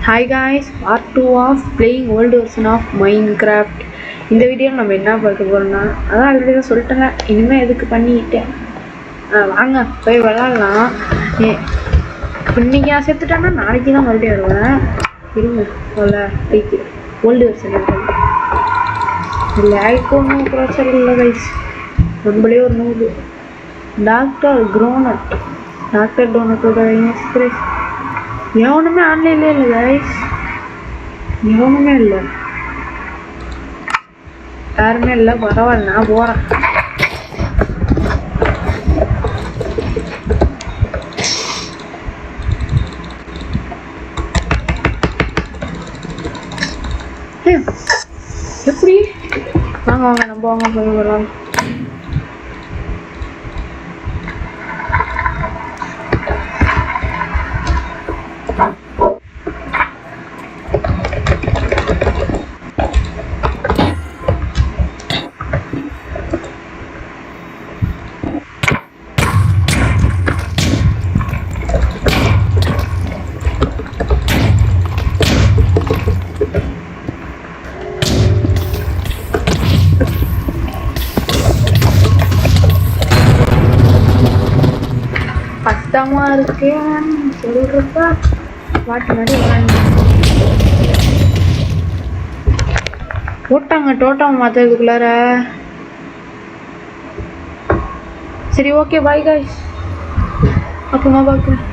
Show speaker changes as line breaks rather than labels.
Hi guys, part 2 of playing old version of Minecraft. இந்த வீடியோவில் நம்ம என்ன பார்க்க போகிறோம்னா, அதான் ஆல்ரெடி தான் சொல்லிட்டேங்க. இனிமேல் எதுக்கு பண்ணிக்கிட்டேன், வாங்க போய் விளாட்லாம். இன்றைக்கி நான் செத்துட்டேன்னா நாளைக்கு தான் மறுபடியும் வருவேன். இருங்க லைக் ஓல்டு வெர்ஷன் இருக்கும். லைக் ஒன்றும் ப்ராசர் இல்லை கைஸ். நம்மளே ஒரு நூறு டாக்டர் டோனட்டோட இன்ஸ்பிரேஷன் எவனுமே ஆன்லைன்ல இல்லை கைஸ். எவனுமே இல்லை, யாருமே இல்லை. பரவாயில்ல, நான் போகிறேன். எப்படி வாங்க வாங்க நம்ம வாங்க போய் வரலாம். கஷ்டமா இருக்கு சொல்றப்ப வாட்டு மாதிரி போட்டாங்க டோட்டம் மாத்ததுக்குள்ளார. சரி ஓகே பாய் காய்ஸ், அப்புறமா பார்க்குறேன்.